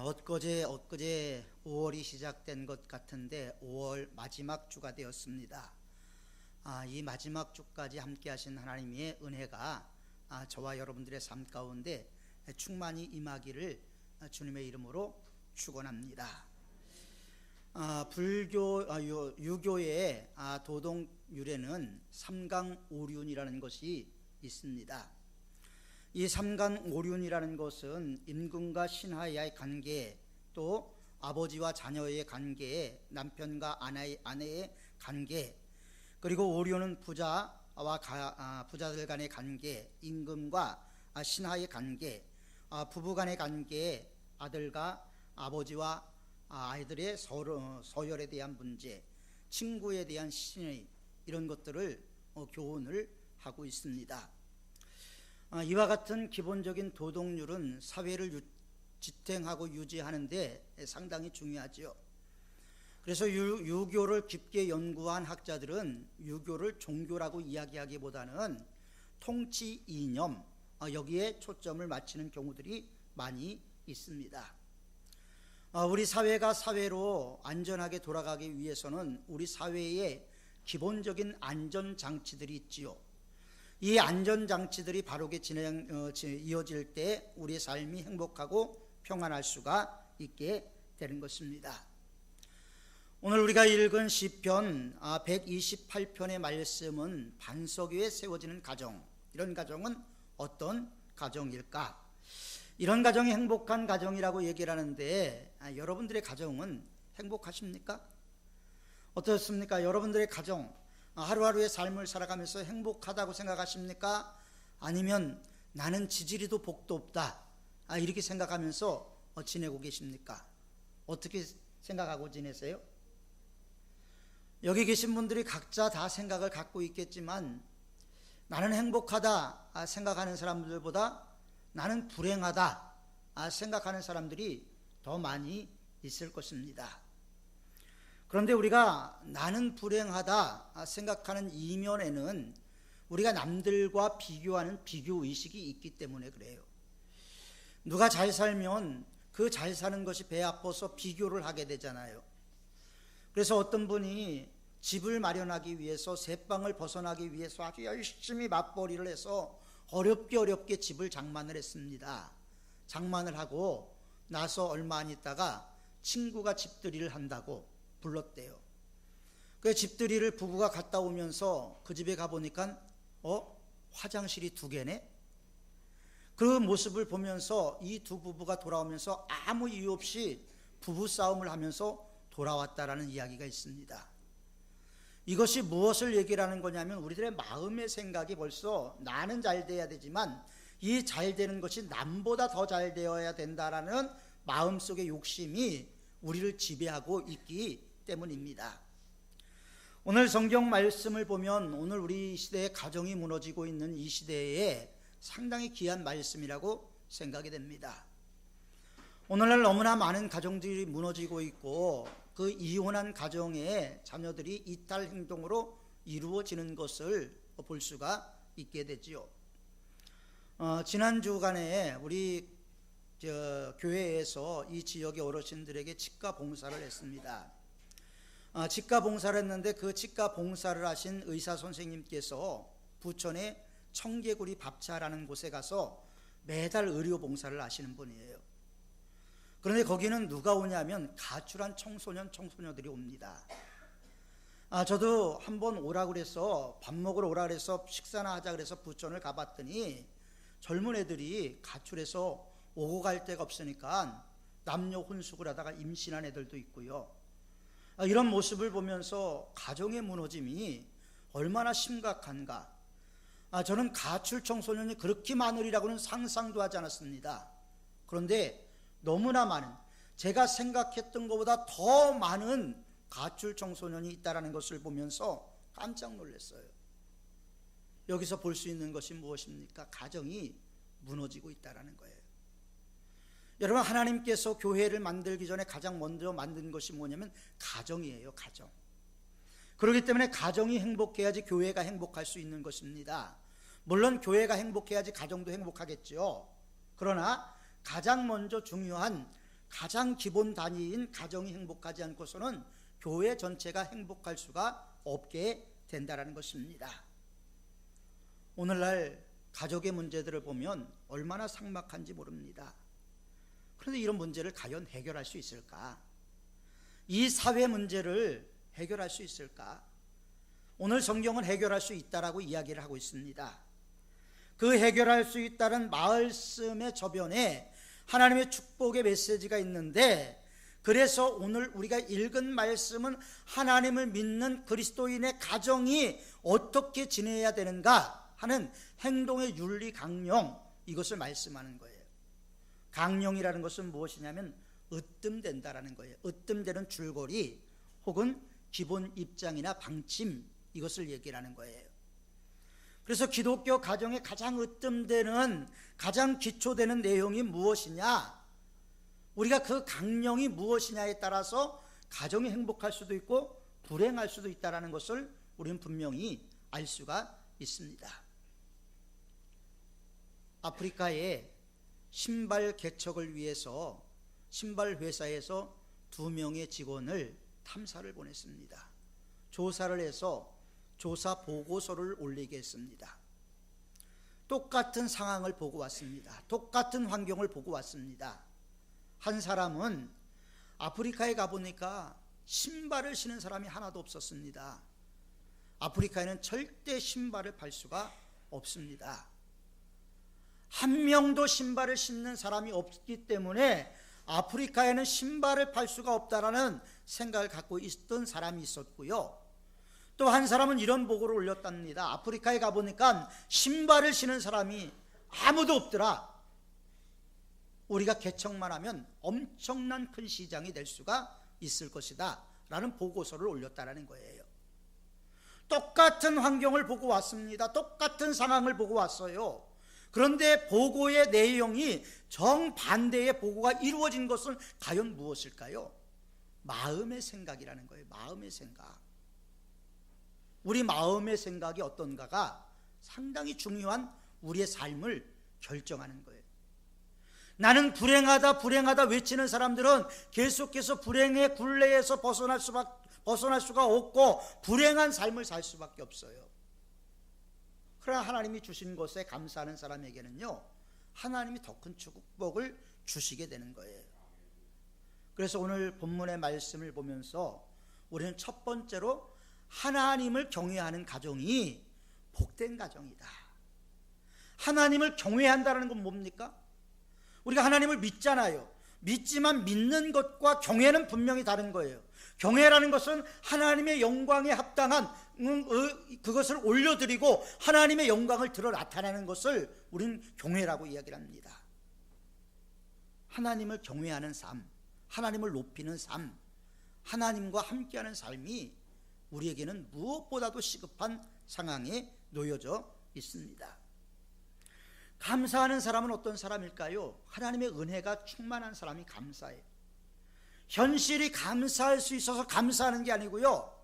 엊그제 5월이 시작된 것 같은데 5월 마지막 주가 되었습니다. 이 마지막 주까지 함께 하신 하나님의 은혜가 저와 여러분들의 삶 가운데 충만히 임하기를 주님의 이름으로 축원합니다. 유교의 도동율에는 삼강오륜이라는 것이 있습니다. 이 삼강오륜이라는 것은 임금과 신하의 관계, 또 아버지와 자녀의 관계, 남편과 아내의 관계, 그리고 오륜은 부자들 간의 관계, 임금과 신하의 관계, 부부 간의 관계, 아들과 아버지와 아이들의 서열에 대한 문제, 친구에 대한 신의, 이런 것들을 교훈을 하고 있습니다. 이와 같은 기본적인 도덕률은 사회를 지탱하고 유지하는 데 상당히 중요하죠. 그래서 유교를 깊게 연구한 학자들은 유교를 종교라고 이야기하기보다는 통치 이념, 여기에 초점을 맞추는 경우들이 많이 있습니다. 우리 사회가 사회로 안전하게 돌아가기 위해서는 우리 사회에 기본적인 안전장치들이 있지요. 이 안전장치들이 바르게 이어질 때 우리의 삶이 행복하고 평안할 수가 있게 되는 것입니다. 오늘 우리가 읽은 시편 128편의 말씀은 반석 위에 세워지는 가정, 이런 가정은 어떤 가정일까? 이런 가정이 행복한 가정이라고 얘기를 하는데 여러분들의 가정은 행복하십니까? 어떻습니까? 여러분들의 가정, 하루하루의 삶을 살아가면서 행복하다고 생각하십니까? 아니면 나는 지지리도 복도 없다, 이렇게 생각하면서 지내고 계십니까? 어떻게 생각하고 지내세요? 여기 계신 분들이 각자 다 생각을 갖고 있겠지만 나는 행복하다 생각하는 사람들보다 나는 불행하다 생각하는 사람들이 더 많이 있을 것입니다. 그런데 우리가 나는 불행하다 생각하는 이면에는 우리가 남들과 비교하는 비교의식이 있기 때문에 그래요. 누가 잘 살면 그 잘 사는 것이 배 아파서 비교를 하게 되잖아요. 그래서 어떤 분이 집을 마련하기 위해서, 새방을 벗어나기 위해서 아주 열심히 맞벌이를 해서 어렵게 집을 장만을 했습니다. 장만을 하고 나서 얼마 안 있다가 친구가 집들이를 한다고 불렀대요. 그 집들이를 부부가 갔다 오면서 그 집에 가보니까 화장실이 2개네? 그 모습을 보면서 이 두 부부가 돌아오면서 아무 이유 없이 부부싸움을 하면서 돌아왔다라는 이야기가 있습니다. 이것이 무엇을 얘기를 하는 거냐면 우리들의 마음의 생각이 벌써 나는 잘 돼야 되지만 이 잘 되는 것이 남보다 더 잘 되어야 된다라는 마음속의 욕심이 우리를 지배하고 있기 때문입니다. 오늘 성경 말씀을 보면 오늘 우리 시대의 가정이 무너지고 있는 이 시대에 상당히 귀한 말씀이라고 생각이 됩니다. 오늘날 너무나 많은 가정들이 무너지고 있고 그 이혼한 가정의 자녀들이 이탈 행동으로 이루어지는 것을 볼 수가 있게 되지요. 지난 주간에 우리 교회에서 이 지역의 어르신들에게 직가 봉사를 했습니다. 직가 봉사를 했는데 그 직가 봉사를 하신 의사 선생님께서 부천의 청개구리 밥차라는 곳에 가서 매달 의료 봉사를 하시는 분이에요. 그런데 거기는 누가 오냐면 가출한 청소년들이 옵니다. 저도 한번 오라 그래서 밥 먹으러 오라 그래서 식사나 하자 그래서 부천을 가봤더니 젊은 애들이 가출해서 오고 갈 데가 없으니까 남녀 혼숙을 하다가 임신한 애들도 있고요. 이런 모습을 보면서 가정의 무너짐이 얼마나 심각한가. 저는 가출 청소년이 그렇게 많으리라고는 상상도 하지 않았습니다. 그런데 너무나 많은, 제가 생각했던 것보다 더 많은 가출 청소년이 있다는 것을 보면서 깜짝 놀랐어요. 여기서 볼 수 있는 것이 무엇입니까? 가정이 무너지고 있다는 거예요. 여러분, 하나님께서 교회를 만들기 전에 가장 먼저 만든 것이 뭐냐면 가정이에요. 가정. 그렇기 때문에 가정이 행복해야지 교회가 행복할 수 있는 것입니다. 물론 교회가 행복해야지 가정도 행복하겠죠. 그러나 가장 먼저 중요한 가장 기본 단위인 가정이 행복하지 않고서는 교회 전체가 행복할 수가 없게 된다는 것입니다. 오늘날 가족의 문제들을 보면 얼마나 삭막한지 모릅니다. 그런데 이런 문제를 과연 해결할 수 있을까? 이 사회 문제를 해결할 수 있을까? 오늘 성경은 해결할 수 있다라고 이야기를 하고 있습니다. 그 해결할 수 있다는 말씀의 저변에 하나님의 축복의 메시지가 있는데, 그래서 오늘 우리가 읽은 말씀은 하나님을 믿는 그리스도인의 가정이 어떻게 지내야 되는가 하는 행동의 윤리 강령, 이것을 말씀하는 거예요. 강령이라는 것은 무엇이냐면 으뜸된다라는 거예요. 으뜸되는 줄거리 혹은 기본 입장이나 방침, 이것을 얘기하는 거예요. 그래서 기독교 가정의 가장 으뜸되는, 가장 기초되는 내용이 무엇이냐, 우리가 그 강령이 무엇이냐에 따라서 가정이 행복할 수도 있고 불행할 수도 있다는 것을 우리는 분명히 알 수가 있습니다. 아프리카에 신발 개척을 위해서 신발 회사에서 2명의 직원을 탐사를 보냈습니다. 조사를 해서 조사 보고서를 올리게 했습니다. 똑같은 상황을 보고 왔습니다. 똑같은 환경을 보고 왔습니다. 한 사람은 아프리카에 가보니까 신발을 신은 사람이 하나도 없었습니다. 아프리카에는 절대 신발을 팔 수가 없습니다. 한 명도 신발을 신는 사람이 없기 때문에 아프리카에는 신발을 팔 수가 없다라는 생각을 갖고 있던 사람이 있었고요. 또 한 사람은 이런 보고를 올렸답니다. 아프리카에 가보니까 신발을 신는 사람이 아무도 없더라. 우리가 개척만 하면 엄청난 큰 시장이 될 수가 있을 것이다 라는 보고서를 올렸다는 거예요. 똑같은 환경을 보고 왔습니다. 똑같은 상황을 보고 왔어요. 그런데 보고의 내용이 정반대의 보고가 이루어진 것은 과연 무엇일까요? 마음의 생각이라는 거예요. 마음의 생각. 우리 마음의 생각이 어떤가가 상당히 중요한 우리의 삶을 결정하는 거예요. 나는 불행하다 외치는 사람들은 계속해서 불행의 굴레에서 벗어날 수가 없고 불행한 삶을 살 수밖에 없어요. 그러나 하나님이 주신 것에 감사하는 사람에게는요, 하나님이 더 큰 축복을 주시게 되는 거예요. 그래서 오늘 본문의 말씀을 보면서 우리는 첫 번째로 하나님을 경외하는 가정이 복된 가정이다. 하나님을 경외한다는 건 뭡니까? 우리가 하나님을 믿잖아요. 믿지만 믿는 것과 경외는 분명히 다른 거예요. 경외라는 것은 하나님의 영광에 합당한 그것을 올려드리고 하나님의 영광을 드러 나타내는 것을 우리는 경외라고 이야기를 합니다. 하나님을 경외하는 삶, 하나님을 높이는 삶, 하나님과 함께하는 삶이 우리에게는 무엇보다도 시급한 상황에 놓여져 있습니다. 감사하는 사람은 어떤 사람일까요? 하나님의 은혜가 충만한 사람이 감사해요. 현실이 감사할 수 있어서 감사하는 게 아니고요,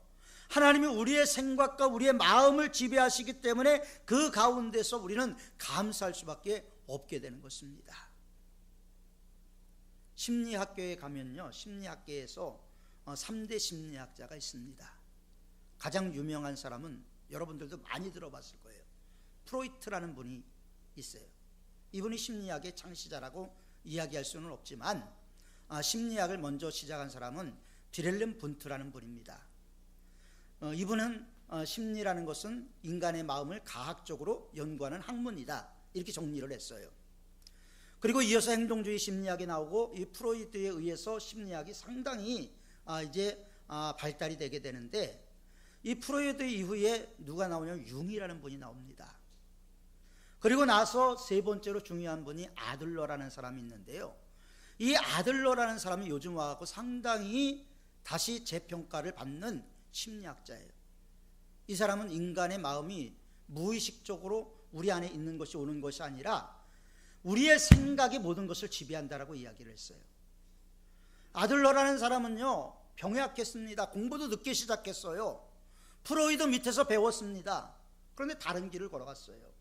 하나님이 우리의 생각과 우리의 마음을 지배하시기 때문에 그 가운데서 우리는 감사할 수밖에 없게 되는 것입니다. 심리학교에 가면요, 심리학계에서 3대 심리학자가 있습니다. 가장 유명한 사람은 여러분들도 많이 들어봤을 거예요. 프로이트라는 분이 있어요. 이분이 심리학의 창시자라고 이야기할 수는 없지만 심리학을 먼저 시작한 사람은 비렐름 분트라는 분입니다. 이분은 심리라는 것은 인간의 마음을 과학적으로 연구하는 학문이다, 이렇게 정리를 했어요. 그리고 이어서 행동주의 심리학이 나오고 이 프로이트에 의해서 심리학이 상당히 이제 발달이 되게 되는데, 이 프로이트 이후에 누가 나오냐면 융이라는 분이 나옵니다. 그리고 나서 세 번째로 중요한 분이 아들러라는 사람이 있는데요, 이 아들러라는 사람이 요즘 와서 상당히 다시 재평가를 받는 심리학자예요. 이 사람은 인간의 마음이 무의식적으로 우리 안에 있는 것이 오는 것이 아니라 우리의 생각이 모든 것을 지배한다라고 이야기를 했어요. 아들러라는 사람은요, 병에 약했습니다. 공부도 늦게 시작했어요. 프로이드 밑에서 배웠습니다. 그런데 다른 길을 걸어갔어요.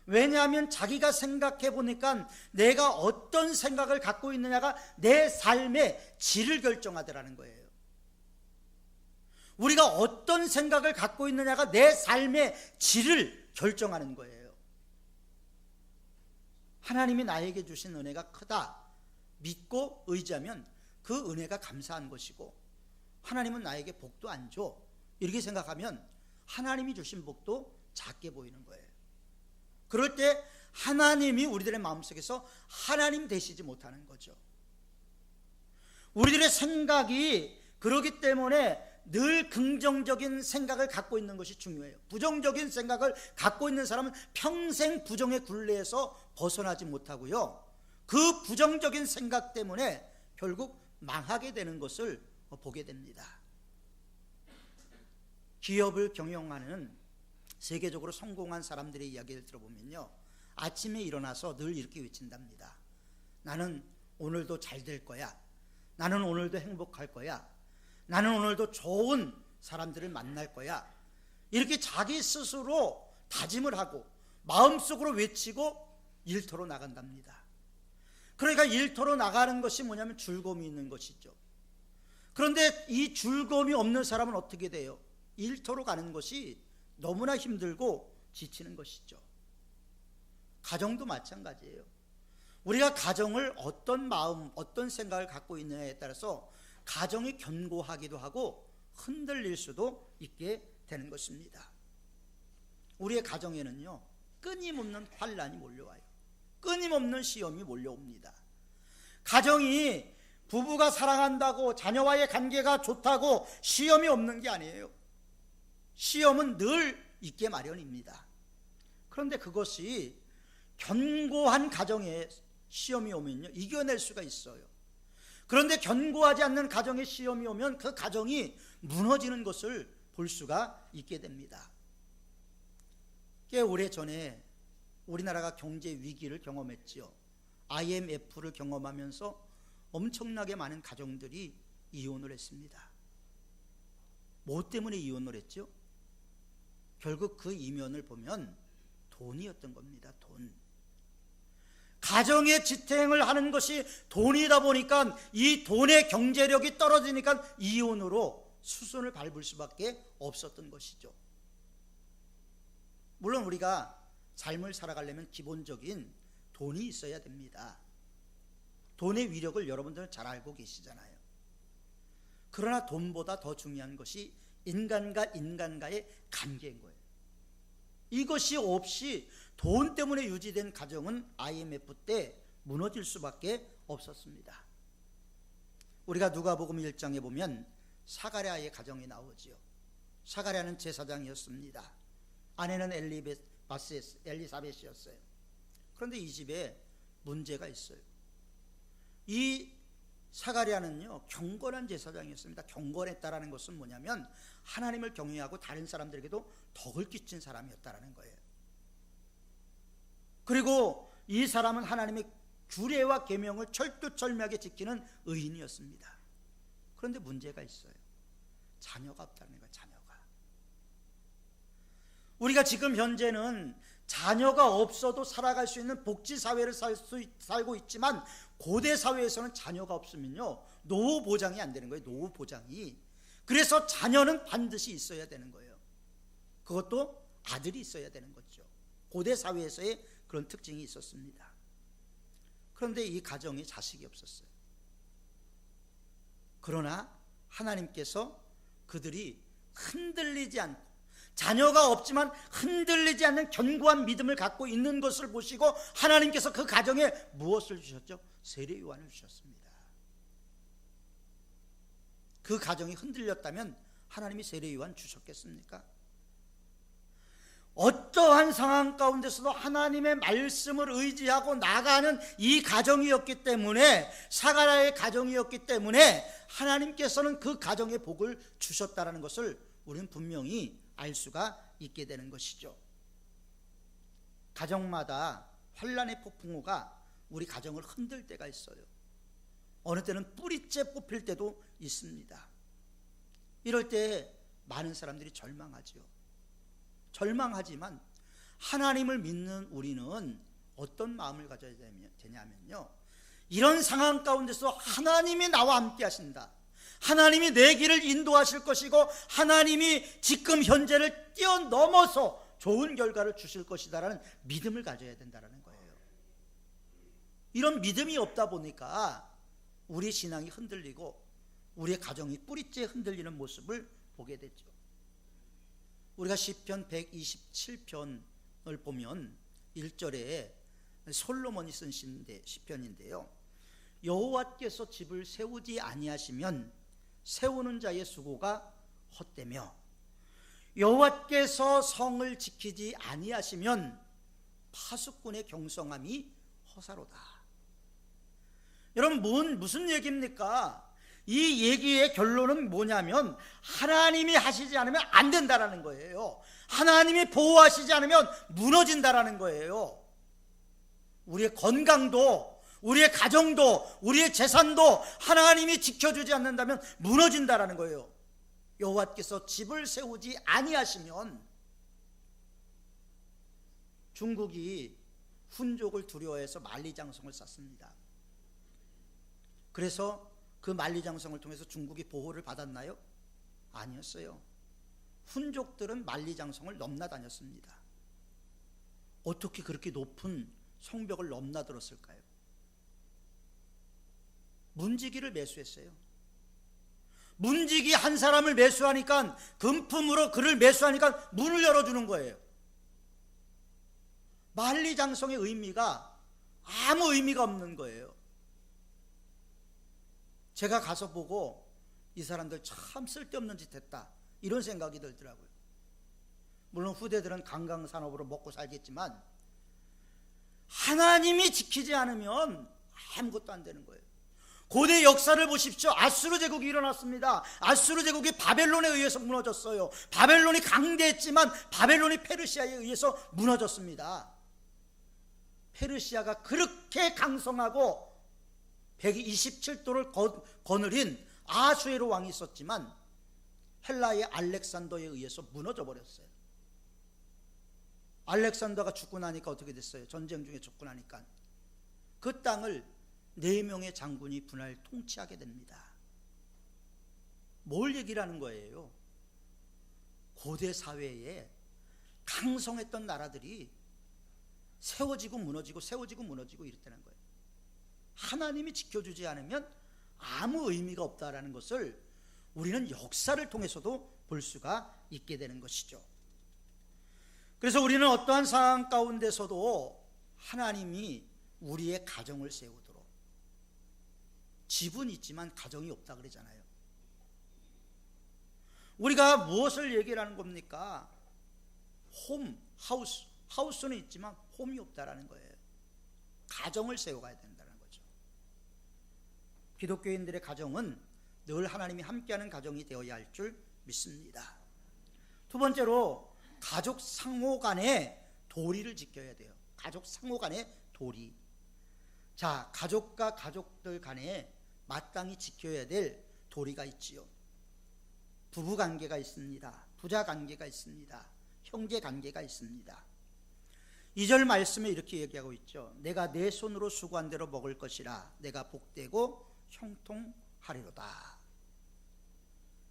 왜냐하면 자기가 생각해 보니까 내가 어떤 생각을 갖고 있느냐가 내 삶의 질을 결정하더라는 거예요. 우리가 어떤 생각을 갖고 있느냐가 내 삶의 질을 결정하는 거예요. 하나님이 나에게 주신 은혜가 크다 믿고 의지하면 그 은혜가 감사한 것이고, 하나님은 나에게 복도 안 줘 이렇게 생각하면 하나님이 주신 복도 작게 보이는 거예요. 그럴 때 하나님이 우리들의 마음속에서 하나님 되시지 못하는 거죠. 우리들의 생각이 그러기 때문에 늘 긍정적인 생각을 갖고 있는 것이 중요해요. 부정적인 생각을 갖고 있는 사람은 평생 부정의 굴레에서 벗어나지 못하고요, 그 부정적인 생각 때문에 결국 망하게 되는 것을 보게 됩니다. 기업을 경영하는 세계적으로 성공한 사람들의 이야기를 들어보면요, 아침에 일어나서 늘 이렇게 외친답니다. 나는 오늘도 잘 될 거야. 나는 오늘도 행복할 거야. 나는 오늘도 좋은 사람들을 만날 거야. 이렇게 자기 스스로 다짐을 하고 마음속으로 외치고 일터로 나간답니다. 그러니까 일터로 나가는 것이 뭐냐면 즐거움이 있는 것이죠. 그런데 이 즐거움이 없는 사람은 어떻게 돼요? 일터로 가는 것이 너무나 힘들고 지치는 것이죠. 가정도 마찬가지예요. 우리가 가정을 어떤 마음, 어떤 생각을 갖고 있느냐에 따라서 가정이 견고하기도 하고 흔들릴 수도 있게 되는 것입니다. 우리의 가정에는요, 끊임없는 환난이 몰려와요. 끊임없는 시험이 몰려옵니다. 가정이 부부가 사랑한다고 자녀와의 관계가 좋다고 시험이 없는 게 아니에요. 시험은 늘 있게 마련입니다. 그런데 그것이 견고한 가정에 시험이 오면요, 이겨낼 수가 있어요. 그런데 견고하지 않는 가정에 시험이 오면 그 가정이 무너지는 것을 볼 수가 있게 됩니다. 꽤 오래전에 우리나라가 경제 위기를 경험했지요. IMF를 경험하면서 엄청나게 많은 가정들이 이혼을 했습니다. 뭐 때문에 이혼을 했죠? 결국 그 이면을 보면 돈이었던 겁니다. 돈. 가정의 지탱을 하는 것이 돈이다 보니까 이 돈의 경제력이 떨어지니까 이혼으로 수순을 밟을 수밖에 없었던 것이죠. 물론 우리가 삶을 살아가려면 기본적인 돈이 있어야 됩니다. 돈의 위력을 여러분들은 잘 알고 계시잖아요. 그러나 돈보다 더 중요한 것이 인간과 인간과의 관계인 거예요. 이것이 없이 돈 때문에 유지된 가정은 IMF 때 무너질 수밖에 없었습니다. 우리가 누가복음 1장에 보면 사가랴의 가정이 나오지요. 사가랴는 제사장이었습니다. 아내는 엘리사벳이었어요. 그런데 이 집에 문제가 있어요. 이 사가랴는요, 경건한 제사장이었습니다. 경건했다라는 것은 뭐냐면 하나님을 경외하고 다른 사람들에게도 덕을 끼친 사람이었다라는 거예요. 그리고 이 사람은 하나님의 규례와 계명을 철두철미하게 지키는 의인이었습니다. 그런데 문제가 있어요. 자녀가 없다는 거예요. 자녀가. 우리가 지금 현재는 자녀가 없어도 살아갈 수 있는 복지사회를 살고 있지만 고대 사회에서는 자녀가 없으면요, 노후 보장이 안 되는 거예요. 노후 보장이. 그래서 자녀는 반드시 있어야 되는 거예요. 그것도 아들이 있어야 되는 거죠. 고대 사회에서의 그런 특징이 있었습니다. 그런데 이 가정에 자식이 없었어요. 그러나 하나님께서 그들이 흔들리지 않고, 자녀가 없지만 흔들리지 않는 견고한 믿음을 갖고 있는 것을 보시고 하나님께서 그 가정에 무엇을 주셨죠? 세례요한을 주셨습니다. 그 가정이 흔들렸다면 하나님이 세례요한 주셨겠습니까? 어떠한 상황 가운데서도 하나님의 말씀을 의지하고 나가는 이 가정이었기 때문에, 사가랴의 가정이었기 때문에 하나님께서는 그 가정에 복을 주셨다는 것을 우리는 분명히 알 수가 있게 되는 것이죠. 가정마다 환난의 폭풍우가 우리 가정을 흔들 때가 있어요. 어느 때는 뿌리째 뽑힐 때도 있습니다. 이럴 때 많은 사람들이 절망하죠. 절망하지만 하나님을 믿는 우리는 어떤 마음을 가져야 되냐면요, 이런 상황 가운데서 하나님이 나와 함께 하신다, 하나님이 내 길을 인도하실 것이고 하나님이 지금 현재를 뛰어넘어서 좋은 결과를 주실 것이다라는 믿음을 가져야 된다는 거예요. 이런 믿음이 없다 보니까 우리 신앙이 흔들리고 우리의 가정이 뿌리째 흔들리는 모습을 보게 되죠. 우리가 시편 127편을 보면 1절에 솔로몬이 쓴 시편인데요, 여호와께서 집을 세우지 아니하시면 세우는 자의 수고가 헛되며 여호와께서 성을 지키지 아니하시면 파수꾼의 경성함이 허사로다. 여러분, 무슨 얘기입니까? 이 얘기의 결론은 뭐냐면 하나님이 하시지 않으면 안 된다라는 거예요. 하나님이 보호하시지 않으면 무너진다라는 거예요. 우리의 건강도, 우리의 가정도, 우리의 재산도 하나님이 지켜주지 않는다면 무너진다라는 거예요. 여호와께서 집을 세우지 아니하시면, 중국이 훈족을 두려워해서 만리장성을 쌓습니다. 그래서 그 만리장성을 통해서 중국이 보호를 받았나요? 아니었어요. 훈족들은 만리장성을 넘나다녔습니다. 어떻게 그렇게 높은 성벽을 넘나들었을까요? 문지기를 매수했어요. 문지기 한 사람을 매수하니까, 금품으로 그를 매수하니까 문을 열어주는 거예요. 만리장성의 의미가 아무 의미가 없는 거예요. 제가 가서 보고 이 사람들 참 쓸데없는 짓 했다, 이런 생각이 들더라고요. 물론 후대들은 관광산업으로 먹고 살겠지만 하나님이 지키지 않으면 아무것도 안 되는 거예요. 고대 역사를 보십시오. 아수르 제국이 일어났습니다. 아수르 제국이 바벨론에 의해서 무너졌어요. 바벨론이 강대했지만 바벨론이 페르시아에 의해서 무너졌습니다. 페르시아가 그렇게 강성하고 127도를 거느린 아수에로 왕이 있었지만 헬라의 알렉산더에 의해서 무너져 버렸어요. 알렉산더가 죽고 나니까 어떻게 됐어요? 전쟁 중에 죽고 나니까 그 땅을 4명의 장군이 분할 통치하게 됩니다. 뭘 얘기를 하는 거예요? 고대 사회에 강성했던 나라들이 세워지고 무너지고 세워지고 무너지고 이랬다는 거예요. 하나님이 지켜주지 않으면 아무 의미가 없다라는 것을 우리는 역사를 통해서도 볼 수가 있게 되는 것이죠. 그래서 우리는 어떠한 상황 가운데서도 하나님이 우리의 가정을 세우도록, 집은 있지만 가정이 없다 그러잖아요. 우리가 무엇을 얘기를 하는 겁니까? 하우스는 있지만 홈이 없다라는 거예요. 가정을 세워가야 된다는 거죠. 기독교인들의 가정은 늘 하나님이 함께하는 가정이 되어야 할 줄 믿습니다. 두 번째로, 가족 상호 간의 도리를 지켜야 돼요. 가족 상호 간의 도리. 자, 가족과 가족들 간에 마땅히 지켜야 될 도리가 있지요. 부부 관계가 있습니다. 부자 관계가 있습니다. 형제 관계가 있습니다. 2절 말씀에 이렇게 얘기하고 있죠. 내가 내 손으로 수고한 대로 먹을 것이라. 내가 복되고 형통하리로다.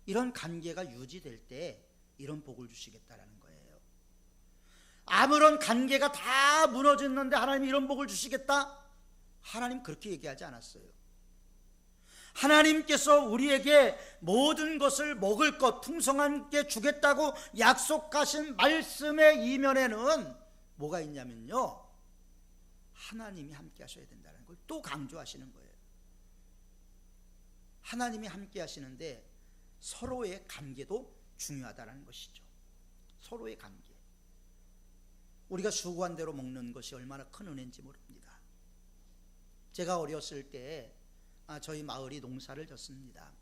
이런 관계가 유지될 때 이런 복을 주시겠다라는 거예요. 아무런 관계가 다 무너졌는데 하나님이 이런 복을 주시겠다? 하나님 그렇게 얘기하지 않았어요. 하나님께서 우리에게 모든 것을 먹을 것, 풍성한 게 주겠다고 약속하신 말씀의 이면에는 뭐가 있냐면요, 하나님이 함께 하셔야 된다는 걸 또 강조하시는 거예요. 하나님이 함께 하시는데 서로의 관계도 중요하다는 것이죠. 서로의 관계. 우리가 수고한 대로 먹는 것이 얼마나 큰 은혜인지 모릅니다. 제가 어렸을 때 저희 마을이 농사를 졌습니다.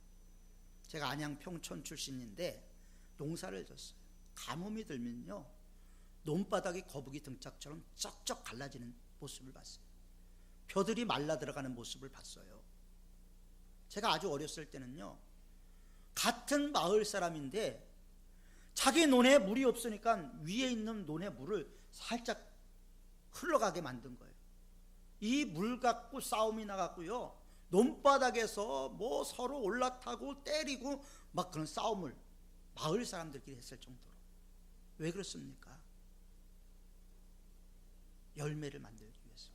제가 안양 평촌 출신인데 농사를 졌어요. 가뭄이 들면요, 논바닥이 거북이 등짝처럼 쩍쩍 갈라지는 모습을 봤어요. 벼들이 말라 들어가는 모습을 봤어요. 제가 아주 어렸을 때는요, 같은 마을 사람인데 자기 논에 물이 없으니까 위에 있는 논에 물을 살짝 흘러가게 만든 거예요. 이 물 갖고 싸움이 나갔고요, 논바닥에서 뭐 서로 올라타고 때리고 막 그런 싸움을 마을 사람들끼리 했을 정도로. 왜 그렇습니까? 열매를 만들기 위해서.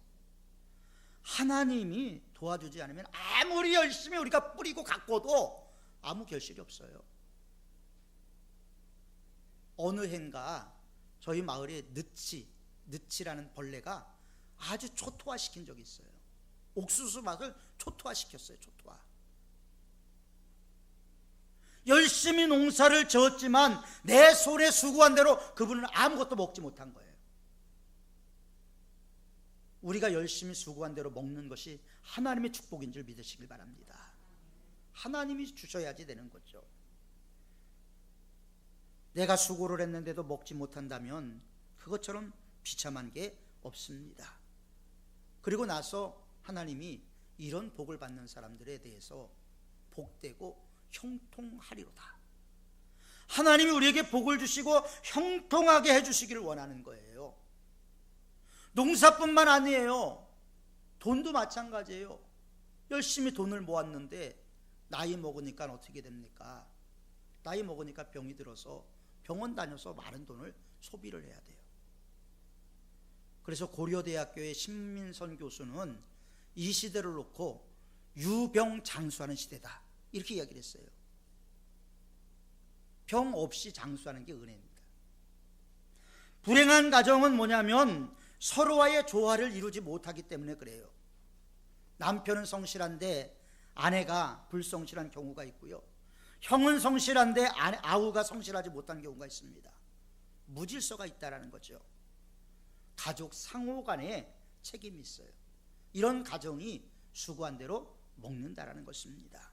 하나님이 도와주지 않으면 아무리 열심히 우리가 뿌리고 가꿔도 아무 결실이 없어요. 어느 해인가 저희 마을에 느치라는 벌레가 아주 초토화시킨 적이 있어요. 옥수수 맛을 초토화시켰어요. 초토화. 열심히 농사를 지었지만 내 손에 수고한 대로 그분은 아무것도 먹지 못한 거예요. 우리가 열심히 수고한 대로 먹는 것이 하나님의 축복인 줄 믿으시길 바랍니다. 하나님이 주셔야지 되는 거죠. 내가 수고를 했는데도 먹지 못한다면 그것처럼 비참한 게 없습니다. 그리고 나서 하나님이 이런 복을 받는 사람들에 대해서 복되고 형통하리로다. 하나님이 우리에게 복을 주시고 형통하게 해주시기를 원하는 거예요. 농사뿐만 아니에요. 돈도 마찬가지예요. 열심히 돈을 모았는데 나이 먹으니까 어떻게 됩니까? 나이 먹으니까 병이 들어서 병원 다녀서 많은 돈을 소비를 해야 돼요. 그래서 고려대학교의 신민선 교수는 이 시대를 놓고 유병장수하는 시대다, 이렇게 이야기를 했어요. 병 없이 장수하는 게 은혜입니다. 불행한 가정은 뭐냐면 서로와의 조화를 이루지 못하기 때문에 그래요. 남편은 성실한데 아내가 불성실한 경우가 있고요, 형은 성실한데 아우가 성실하지 못한 경우가 있습니다. 무질서가 있다라는 거죠. 가족 상호 간에 책임이 있어요. 이런 가정이 수고한 대로 먹는다라는 것입니다.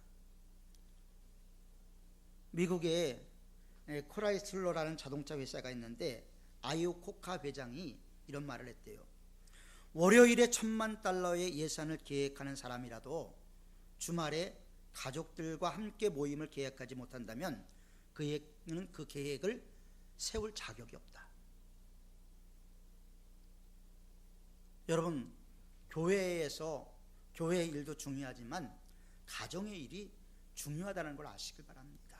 미국에 크라이슬러라는 자동차 회사가 있는데 아이오코카 회장이 이런 말을 했대요. 월요일에 $10,000,000의 예산을 계획하는 사람이라도 주말에 가족들과 함께 모임을 계획하지 못한다면 그는 그 계획을 세울 자격이 없다. 여러분, 교회에서 교회의 일도 중요하지만 가정의 일이 중요하다는 걸 아시길 바랍니다.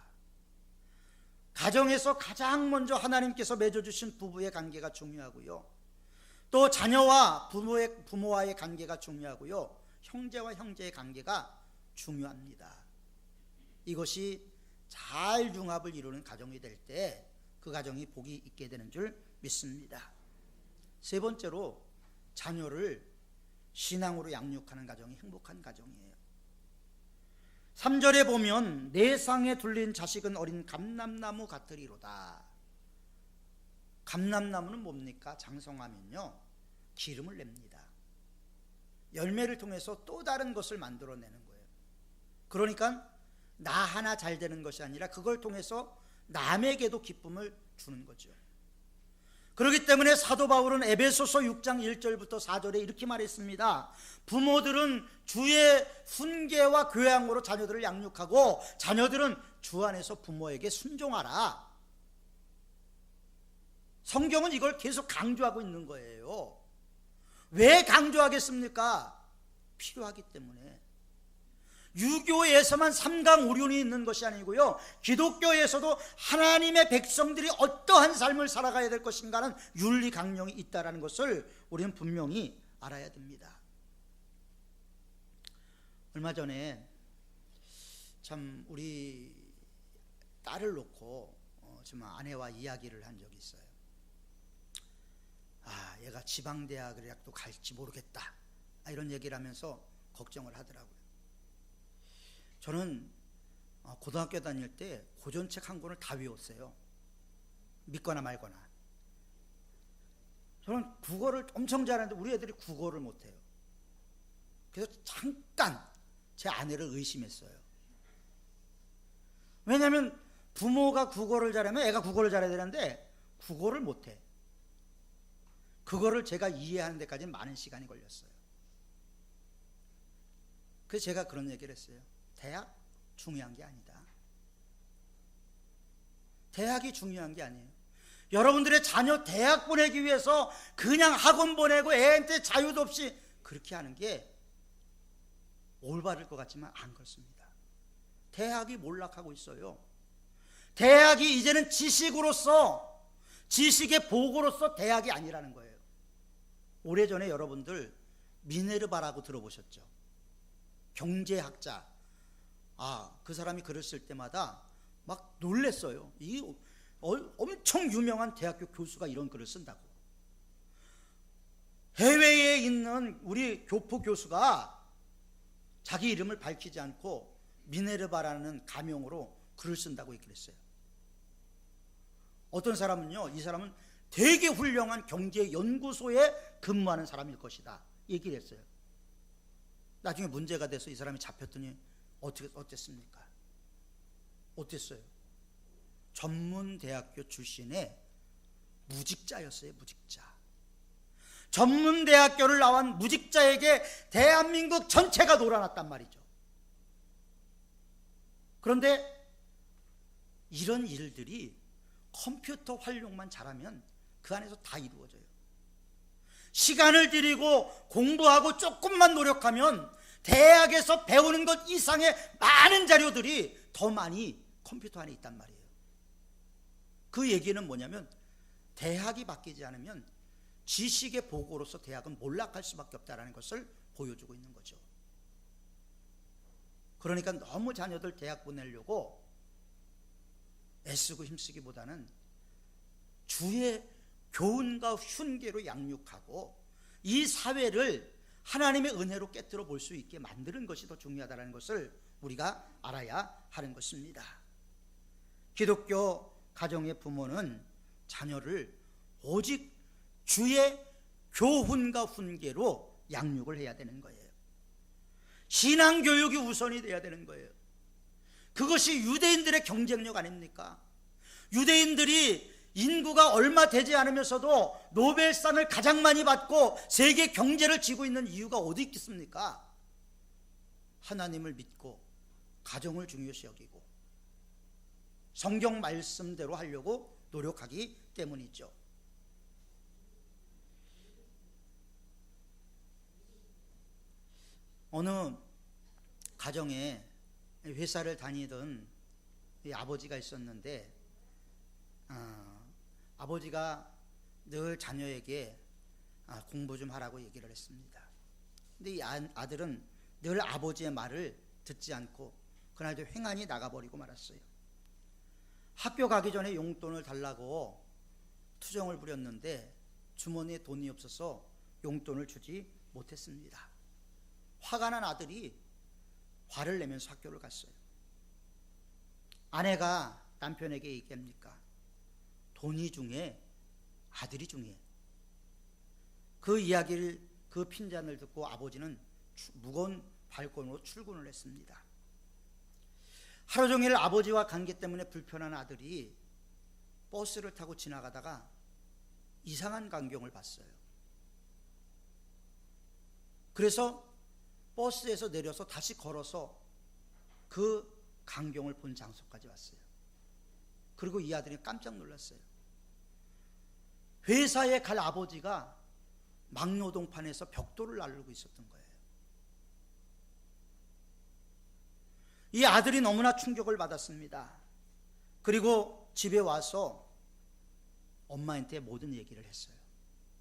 가정에서 가장 먼저 하나님께서 맺어주신 부부의 관계가 중요하고요, 또 자녀와 부모와의 관계가 중요하고요, 형제와 형제의 관계가 중요합니다. 이것이 잘 융합을 이루는 가정이 될 때 그 가정이 복이 있게 되는 줄 믿습니다. 세 번째로, 자녀를 신앙으로 양육하는 가정이 행복한 가정이에요. 3절에 보면 내 상에 둘린 자식은 어린 감람나무 같으리로다. 감람나무는 뭡니까? 장성하면요 기름을 냅니다. 열매를 통해서 또 다른 것을 만들어내는 거예요. 그러니까 나 하나 잘 되는 것이 아니라 그걸 통해서 남에게도 기쁨을 주는 거죠. 그렇기 때문에 사도 바울은 에베소서 6장 1절부터 4절에 이렇게 말했습니다. 부모들은 주의 훈계와 교양으로 자녀들을 양육하고 자녀들은 주 안에서 부모에게 순종하라. 성경은 이걸 계속 강조하고 있는 거예요. 왜 강조하겠습니까? 필요하기 때문에. 유교에서만 삼강오륜이 있는 것이 아니고요, 기독교에서도 하나님의 백성들이 어떠한 삶을 살아가야 될 것인가는 윤리 강령이 있다는 것을 우리는 분명히 알아야 됩니다. 얼마 전에 참 우리 딸을 놓고 정말 아내와 이야기를 한 적이 있어요. 얘가 지방대학도 갈지 모르겠다, 이런 얘기를 하면서 걱정을 하더라고요. 저는 고등학교 다닐 때 고전책 한 권을 다 외웠어요. 믿거나 말거나. 저는 국어를 엄청 잘하는데 우리 애들이 국어를 못해요. 그래서 잠깐 제 아내를 의심했어요. 왜냐하면 부모가 국어를 잘하면 애가 국어를 잘해야 되는데 국어를 못해. 그거를 제가 이해하는 데까지 많은 시간이 걸렸어요. 그래서 제가 그런 얘기를 했어요. 대학 중요한 게 아니다. 대학이 중요한 게 아니에요. 여러분들의 자녀 대학 보내기 위해서 그냥 학원 보내고 애한테 자유도 없이 그렇게 하는 게 올바를 것 같지만 안 그렇습니다. 대학이 몰락하고 있어요. 대학이 이제는 지식으로서, 지식의 보고로서 대학이 아니라는 거예요. 오래전에 여러분들 미네르바라고 들어보셨죠? 경제학자. 그 사람이 글을 쓸 때마다 막 놀랬어요. 이 엄청 유명한 대학교 교수가 이런 글을 쓴다고. 해외에 있는 우리 교포 교수가 자기 이름을 밝히지 않고 미네르바라는 가명으로 글을 쓴다고 얘기를 했어요. 어떤 사람은요, 이 사람은 되게 훌륭한 경제연구소에 근무하는 사람일 것이다 얘기를 했어요. 나중에 문제가 돼서 이 사람이 잡혔더니 어땠습니까? 어땠어요? 전문대학교 출신의 무직자였어요. 무직자. 전문대학교를 나온 무직자에게 대한민국 전체가 놀아났단 말이죠. 그런데 이런 일들이 컴퓨터 활용만 잘하면 그 안에서 다 이루어져요. 시간을 들이고 공부하고 조금만 노력하면 대학에서 배우는 것 이상의 많은 자료들이 더 많이 컴퓨터 안에 있단 말이에요. 그 얘기는 뭐냐면 대학이 바뀌지 않으면 지식의 보고로서 대학은 몰락할 수밖에 없다는 것을 보여주고 있는 거죠. 그러니까 너무 자녀들 대학 보내려고 애쓰고 힘쓰기보다는 주의 교훈과 훈계로 양육하고 이 사회를 하나님의 은혜로 깨뜨려 볼 수 있게 만드는 것이 더 중요하다는 것을 우리가 알아야 하는 것입니다. 기독교 가정의 부모는 자녀를 오직 주의 교훈과 훈계로 양육을 해야 되는 거예요. 신앙교육이 우선이 돼야 되는 거예요. 그것이 유대인들의 경쟁력 아닙니까? 유대인들이 인구가 얼마 되지 않으면서도 노벨상을 가장 많이 받고 세계 경제를 쥐고 있는 이유가 어디 있겠습니까? 하나님을 믿고 가정을 중요시 여기고 성경 말씀대로 하려고 노력하기 때문이죠. 어느 가정에 회사를 다니던 아버지가 있었는데 아버지가 늘 자녀에게 공부 좀 하라고 얘기를 했습니다. 근데 이 아들은 늘 아버지의 말을 듣지 않고 그날도 횡하니 나가버리고 말았어요. 학교 가기 전에 용돈을 달라고 투정을 부렸는데 주머니에 돈이 없어서 용돈을 주지 못했습니다. 화가 난 아들이 화를 내면서 학교를 갔어요. 아내가 남편에게 얘기합니까? 돈이 중에 아들이 중에. 그 이야기를, 그 핀잔을 듣고 아버지는 무거운 발걸음으로 출근을 했습니다. 하루 종일 아버지와 관계 때문에 불편한 아들이 버스를 타고 지나가다가 이상한 광경을 봤어요. 그래서 버스에서 내려서 다시 걸어서 그 광경을 본 장소까지 왔어요. 그리고 이 아들이 깜짝 놀랐어요. 회사에 갈 아버지가 막노동판에서 벽돌을 나르고 있었던 거예요. 이 아들이 너무나 충격을 받았습니다. 그리고 집에 와서 엄마한테 모든 얘기를 했어요.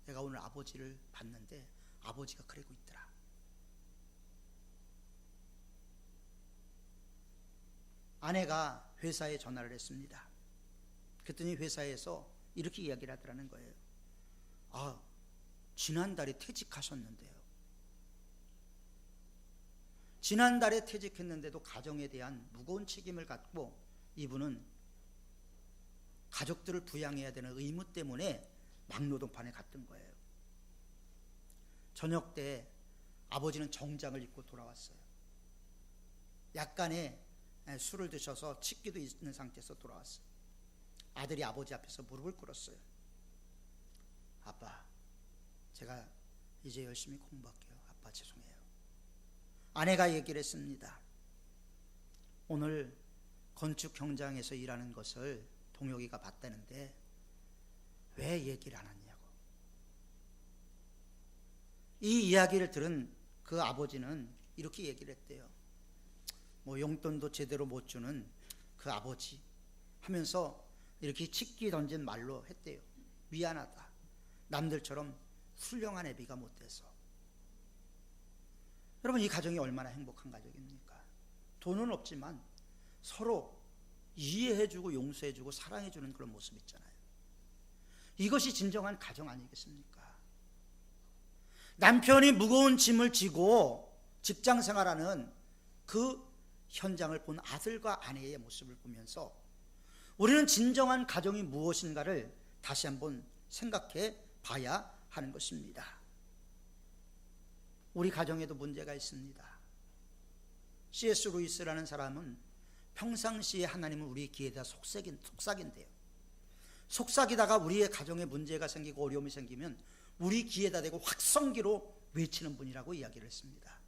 내가 오늘 아버지를 봤는데 아버지가 그러고 있더라. 아내가 회사에 전화를 했습니다. 그랬더니 회사에서 이렇게 이야기를 하더라는 거예요. 지난달에 퇴직하셨는데요. 지난달에 퇴직했는데도 가정에 대한 무거운 책임을 갖고 이분은 가족들을 부양해야 되는 의무 때문에 막노동판에 갔던 거예요. 저녁 때 아버지는 정장을 입고 돌아왔어요. 약간의 술을 드셔서 취기도 있는 상태에서 돌아왔어요. 아들이 아버지 앞에서 무릎을 꿇었어요. 아빠, 제가 이제 열심히 공부할게요. 아빠 죄송해요. 아내가 얘기를 했습니다. 오늘 건축 현장에서 일하는 것을 동혁이가 봤다는데 왜 얘기를 안 하냐고. 이 이야기를 들은 그 아버지는 이렇게 얘기를 했대요. 뭐 용돈도 제대로 못 주는 그 아버지 하면서 이렇게 치기 던진 말로 했대요. 미안하다. 남들처럼 훌륭한 애비가 못 돼서. 여러분, 이 가정이 얼마나 행복한 가정입니까? 돈은 없지만 서로 이해해주고 용서해주고 사랑해주는 그런 모습 있잖아요. 이것이 진정한 가정 아니겠습니까? 남편이 무거운 짐을 지고 직장 생활하는 그 현장을 본 아들과 아내의 모습을 보면서 우리는 진정한 가정이 무엇인가를 다시 한번 생각해 봐야 하는 것입니다. 우리 가정에도 문제가 있습니다. C.S. 루이스라는 사람은 평상시에 하나님은 우리 귀에다 속삭인대요. 속삭이다가 우리의 가정에 문제가 생기고 어려움이 생기면 우리 귀에다 대고 확성기로 외치는 분이라고 이야기를 했습니다.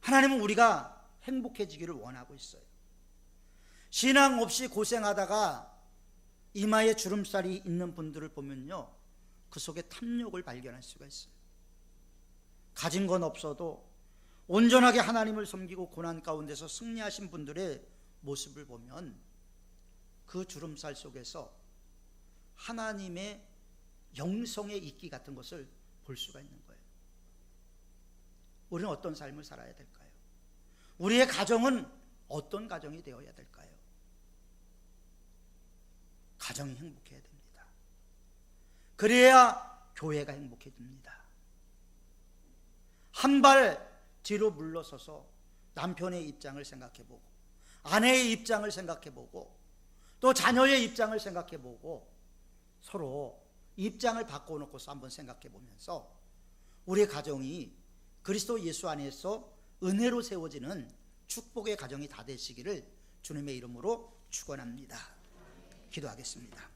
하나님은 우리가 행복해지기를 원하고 있어요. 신앙 없이 고생하다가 이마에 주름살이 있는 분들을 보면요, 그 속에 탐욕을 발견할 수가 있어요. 가진 건 없어도 온전하게 하나님을 섬기고 고난 가운데서 승리하신 분들의 모습을 보면 그 주름살 속에서 하나님의 영성의 이끼 같은 것을 볼 수가 있는 거예요. 우리는 어떤 삶을 살아야 될까요? 우리의 가정은 어떤 가정이 되어야 될까요? 가정이 행복해야 됩니다. 그래야 교회가 행복해집니다. 한 발 뒤로 물러서서 남편의 입장을 생각해보고 아내의 입장을 생각해보고 또 자녀의 입장을 생각해보고 서로 입장을 바꿔놓고서 한번 생각해보면서 우리의 가정이 그리스도 예수 안에서 은혜로 세워지는 축복의 가정이 다 되시기를 주님의 이름으로 축원합니다. 기도하겠습니다.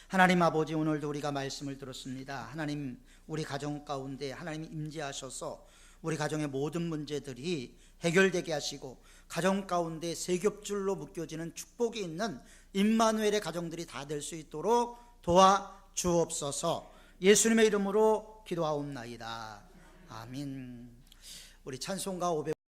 하나님 아버지, 오늘도 우리가 말씀을 들었습니다. 하나님, 우리 가정 가운데 하나님이 임재하셔서 우리 가정의 모든 문제들이 해결되게 하시고 가정 가운데 세겹줄로 묶여지는 축복이 있는 임마누엘의 가정들이 다 될 수 있도록 도와주옵소서. 예수님의 이름으로 기도하옵나이다. 아멘. 우리 찬송가 500